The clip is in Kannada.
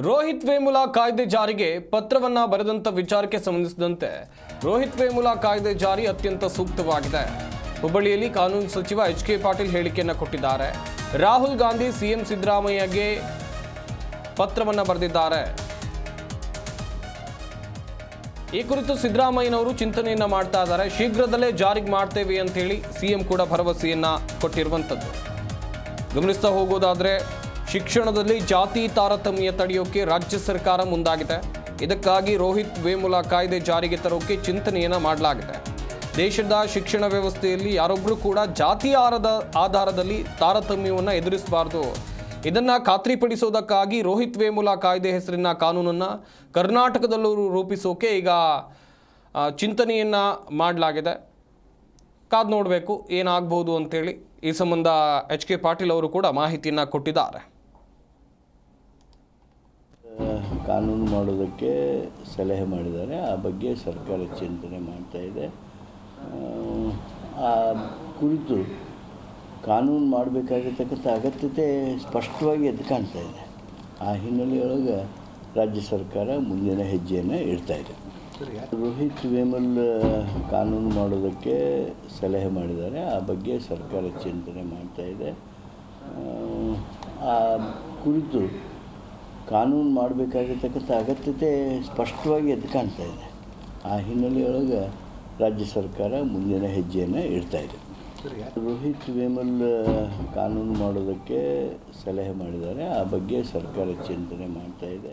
ರೋಹಿತ್ ವೇಮುಲಾ ಕಾಯ್ದೆ ಜಾರಿಗೆ ಪತ್ರವನ್ನ ಬರೆದಂತ ವಿಚಾರಕ್ಕೆ ಸಂಬಂಧಿಸಿದಂತೆ ರೋಹಿತ್ ವೇಮುಲಾ ಕಾಯ್ದೆ ಜಾರಿ ಅತ್ಯಂತ ಸೂಕ್ತವಾಗಿದೆ. ಹುಬ್ಬಳ್ಳಿಯಲ್ಲಿ ಕಾನೂನು ಸಚಿವ ಎಚ್.ಕೆ. ಪಾಟೀಲ್ ಹೇಳಿಕೆಯನ್ನು ಕೊಟ್ಟಿದ್ದಾರೆ. ರಾಹುಲ್ ಗಾಂಧಿ ಸಿಎಂ ಸಿದ್ದರಾಮಯ್ಯಗೆ ಪತ್ರವನ್ನ ಬರೆದಿದ್ದಾರೆ. ಈ ಕುರಿತು ಸಿದ್ದರಾಮಯ್ಯನವರು ಚಿಂತನೆಯನ್ನ ಮಾಡ್ತಾ ಇದ್ದಾರೆ. ಶೀಘ್ರದಲ್ಲೇ ಜಾರಿಗೆ ಮಾಡ್ತೇವೆ ಅಂತ ಹೇಳಿ ಸಿಎಂ ಕೂಡ ಭರವಸೆಯನ್ನ ಕೊಟ್ಟಿರುವಂತದ್ದು ಗಮನಿಸ್ತಾ ಹೋಗೋದಾದ್ರೆ, ಶಿಕ್ಷಣದಲ್ಲಿ ಜಾತಿ ತಾರತಮ್ಯ ತಡೆಯೋಕೆ ರಾಜ್ಯ ಸರ್ಕಾರ ಮುಂದಾಗಿದೆ. ಇದಕ್ಕಾಗಿ ರೋಹಿತ್ ವೇಮುಲಾ ಕಾಯ್ದೆ ಜಾರಿಗೆ ತರೋಕೆ ಚಿಂತನೆಯನ್ನ ಮಾಡಲಾಗಿದೆ. ದೇಶದ ಶಿಕ್ಷಣ ವ್ಯವಸ್ಥೆಯಲ್ಲಿ ಯಾರೊಬ್ಬರು ಕೂಡ ಜಾತಿ ಆಧಾರದಲ್ಲಿ ತಾರತಮ್ಯವನ್ನು ಎದುರಿಸಬಾರದು. ಇದನ್ನು ಖಾತ್ರಿಪಡಿಸೋದಕ್ಕಾಗಿ ರೋಹಿತ್ ವೇಮುಲಾ ಕಾಯ್ದೆ ಹೆಸರಿನ ಕಾನೂನನ್ನು ಕರ್ನಾಟಕದಲ್ಲೂ ರೂಪಿಸೋಕೆ ಈಗ ಚಿಂತನೆಯನ್ನು ಮಾಡಲಾಗಿದೆ. ಕಾದು ನೋಡಬೇಕು ಏನಾಗಬಹುದು ಅಂತೇಳಿ. ಈ ಸಂಬಂಧ ಎಚ್.ಕೆ. ಪಾಟೀಲ್ ಅವರು ಕೂಡ ಮಾಹಿತಿಯನ್ನು ಕೊಟ್ಟಿದ್ದಾರೆ. ಕಾನೂನು ಮಾಡೋದಕ್ಕೆ ಸಲಹೆ ಮಾಡಿದ್ದಾರೆ. ಆ ಬಗ್ಗೆ ಸರ್ಕಾರ ಚಿಂತನೆ ಮಾಡ್ತಾ ಇದೆ. ಆ ಕುರಿತು ಕಾನೂನು ಮಾಡಬೇಕಾಗಿರ್ತಕ್ಕಂಥ ಅಗತ್ಯತೆ ಸ್ಪಷ್ಟವಾಗಿ ಎದ್ದು ಕಾಣ್ತಾ ಇದೆ. ಆ ಹಿನ್ನೆಲೆಯೊಳಗೆ ರಾಜ್ಯ ಸರ್ಕಾರ ಮುಂದಿನ ಹೆಜ್ಜೆಯನ್ನು ಇಡ್ತಾ ಇದೆ. ರೋಹಿತ್ ವೇಮುಲಾ ಕಾನೂನು ಮಾಡೋದಕ್ಕೆ ಸಲಹೆ ಮಾಡಿದ್ದಾರೆ. ಆ ಬಗ್ಗೆ ಸರ್ಕಾರ ಚಿಂತನೆ ಮಾಡ್ತಾ ಇದೆ. ಆ ಕುರಿತು ಕಾನೂನು ಮಾಡಬೇಕಾಗಿರ್ತಕ್ಕಂಥ ಅಗತ್ಯತೆ ಸ್ಪಷ್ಟವಾಗಿ ಎದ್ದು ಕಾಣ್ತಾ ಇದೆ. ಆ ಹಿನ್ನೆಲೆಯೊಳಗೆ ರಾಜ್ಯ ಸರ್ಕಾರ ಮುಂದಿನ ಹೆಜ್ಜೆಯನ್ನು ಇಡ್ತಾ ಇದೆ. ರೋಹಿತ್ ವೇಮುಲಾ ಕಾನೂನು ಮಾಡೋದಕ್ಕೆ ಸಲಹೆ ಮಾಡಿದ್ದಾರೆ. ಆ ಬಗ್ಗೆ ಸರ್ಕಾರ ಚಿಂತನೆ ಮಾಡ್ತಾ ಇದೆ.